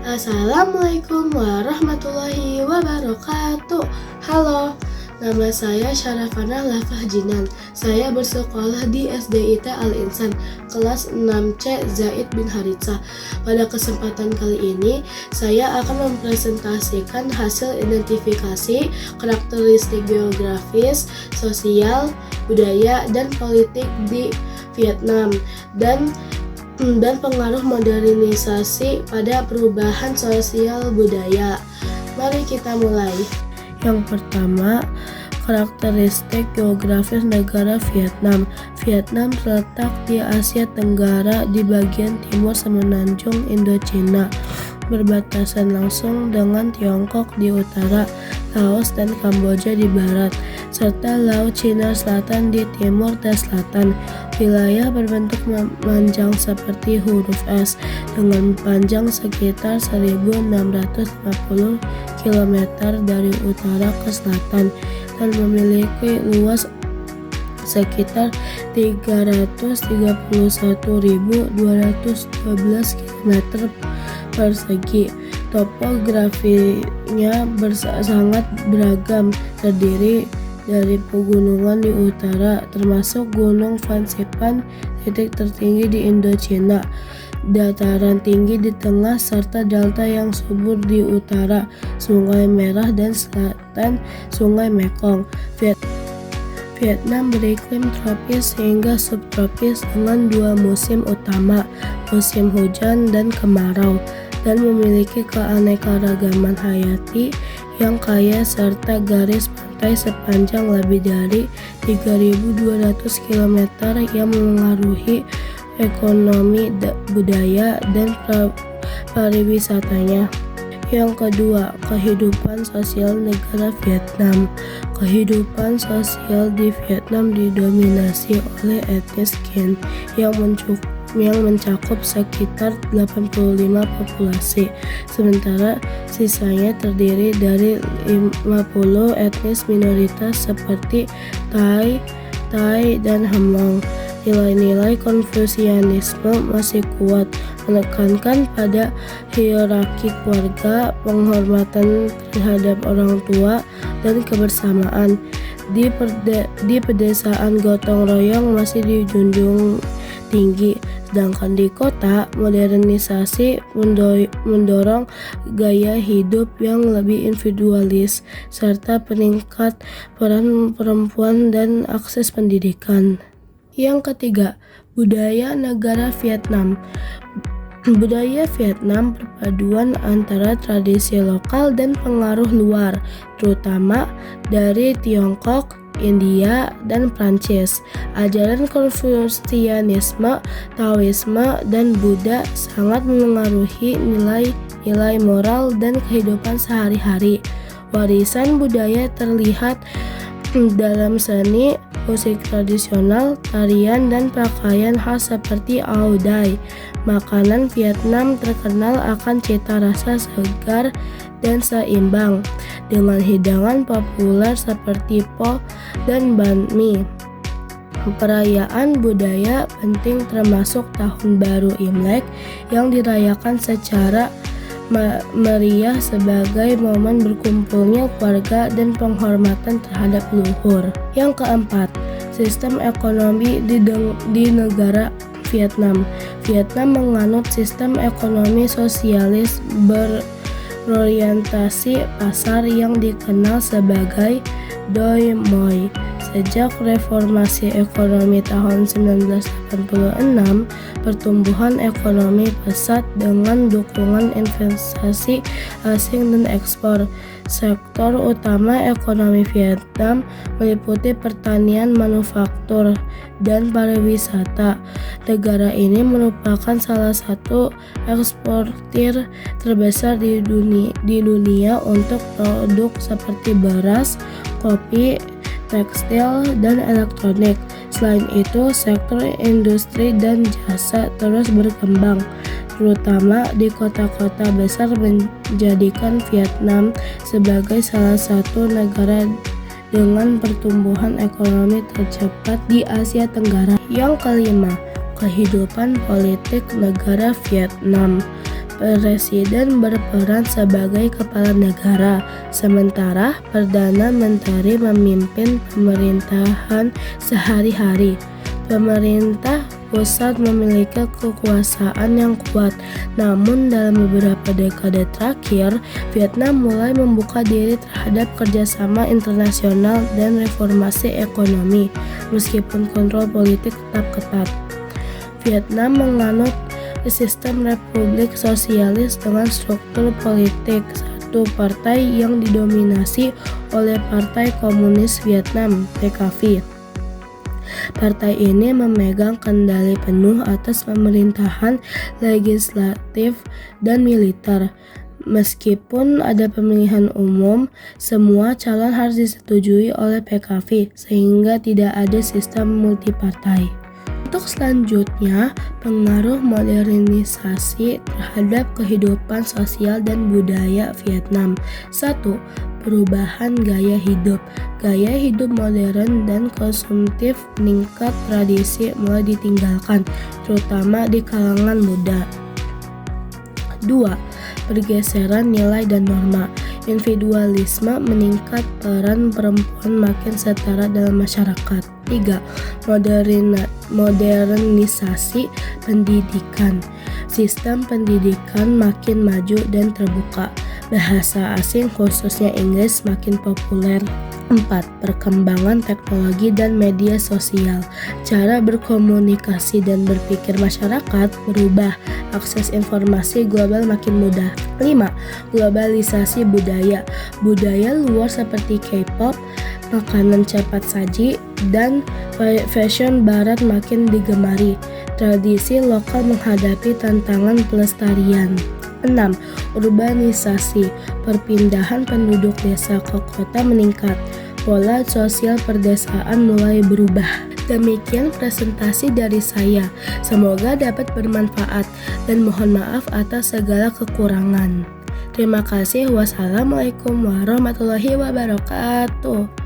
Assalamualaikum warahmatullahi wabarakatuh. Halo, nama saya Syarafana Lafah Jinan. Saya bersekolah di SDIT Al-Insan, kelas 6C Zaid bin Haritsah. Pada kesempatan kali ini, saya akan mempresentasikan hasil identifikasi karakteristik geografis, sosial, budaya, dan politik di Vietnam dan pengaruh modernisasi pada perubahan sosial budaya. Mari kita mulai. Yang pertama, karakteristik geografis negara Vietnam. Vietnam terletak di Asia Tenggara di bagian timur semenanjung Indochina, berbatasan langsung dengan Tiongkok di utara, Laos dan Kamboja di barat, serta Laut Cina Selatan di timur dan selatan. Wilayah berbentuk memanjang seperti huruf S dengan panjang sekitar 1650 km dari utara ke selatan dan memiliki luas sekitar 331.212 km persegi. Topografinya sangat beragam, terdiri dari pegunungan di utara, termasuk Gunung Fansipan, titik tertinggi di Indochina, dataran tinggi di tengah, serta delta yang subur di utara, Sungai Merah, dan selatan Sungai Mekong. Vietnam beriklim tropis hingga subtropis dengan dua musim utama, musim hujan dan kemarau, dan memiliki keanekaragaman hayati yang kaya serta garis pantai sepanjang lebih dari 3.200 km yang mengaruhi ekonomi, budaya, dan pariwisatanya. Yang kedua, kehidupan sosial negara Vietnam. Kehidupan sosial di Vietnam didominasi oleh etnis Kinh yang mencakup sekitar 85 populasi, sementara sisanya terdiri dari 50 etnis minoritas seperti Thai, dan Hmong. Nilai-nilai Konfusianisme masih kuat, menekankan pada hierarki keluarga, penghormatan terhadap orang tua, dan kebersamaan. Di pedesaan gotong royong masih dijunjung tinggi, sedangkan di kota modernisasi mendorong gaya hidup yang lebih individualis serta peningkat peran perempuan dan akses pendidikan. Yang ketiga, budaya negara Vietnam. Budaya Vietnam perpaduan antara tradisi lokal dan pengaruh luar, terutama dari Tiongkok, India, dan Prancis. Ajaran Konfusianisme, Taoisme, dan Buddha sangat memengaruhi nilai-nilai moral dan kehidupan sehari-hari. Warisan budaya terlihat dalam seni, musik tradisional, tarian, dan pakaian khas seperti Áo Dai. Makanan Vietnam terkenal akan cita rasa segar dan seimbang, dengan hidangan populer seperti pho dan banh mi. Perayaan budaya penting termasuk Tahun Baru Imlek yang dirayakan secara meriah sebagai momen berkumpulnya keluarga dan penghormatan terhadap leluhur. Yang keempat, sistem ekonomi di negara Vietnam. Vietnam menganut sistem ekonomi sosialis berorientasi pasar yang dikenal sebagai Doi Moi. Sejak reformasi ekonomi tahun 1986, pertumbuhan ekonomi pesat dengan dukungan investasi asing dan ekspor. Sektor utama ekonomi Vietnam meliputi pertanian, manufaktur, dan pariwisata. Negara ini merupakan salah satu eksportir terbesar di dunia untuk produk seperti beras, kopi, tekstil, dan elektronik. Selain itu, sektor industri dan jasa terus berkembang, terutama di kota-kota besar, menjadikan Vietnam sebagai salah satu negara dengan pertumbuhan ekonomi tercepat di Asia Tenggara. Yang kelima, kehidupan politik negara Vietnam. Presiden berperan sebagai kepala negara, sementara Perdana Menteri memimpin pemerintahan sehari-hari. Pemerintah pusat memiliki kekuasaan yang kuat, namun dalam beberapa dekade terakhir, Vietnam mulai membuka diri terhadap kerjasama internasional dan reformasi ekonomi, meskipun kontrol politik tetap ketat. Vietnam menganut sistem republik sosialis dengan struktur politik satu partai yang didominasi oleh Partai Komunis Vietnam (PKV). Partai ini memegang kendali penuh atas pemerintahan, legislatif, dan militer. Meskipun ada pemilihan umum, semua calon harus disetujui oleh PKV sehingga tidak ada sistem multipartai. Untuk selanjutnya, pengaruh modernisasi terhadap kehidupan sosial dan budaya Vietnam. 1. Perubahan gaya hidup. Gaya hidup modern dan konsumtif meningkat, tradisi mulai ditinggalkan, terutama di kalangan muda. 2. Pergeseran nilai dan norma. Individualisme meningkat, peran perempuan makin setara dalam masyarakat. 3. Modernisasi pendidikan. Sistem pendidikan makin maju dan terbuka. Bahasa asing khususnya Inggris makin populer. 4. Perkembangan teknologi dan media sosial. Cara berkomunikasi dan berpikir masyarakat berubah. Akses informasi global makin mudah. 5. Globalisasi budaya. Budaya luar seperti K-pop, makanan cepat saji, dan fashion barat makin digemari. Tradisi lokal menghadapi tantangan pelestarian. 6. Urbanisasi. Perpindahan penduduk desa ke kota meningkat. Pola sosial perdesaan mulai berubah. Demikian presentasi dari saya. Semoga dapat bermanfaat dan mohon maaf atas segala kekurangan. Terima kasih. Wassalamualaikum warahmatullahi wabarakatuh.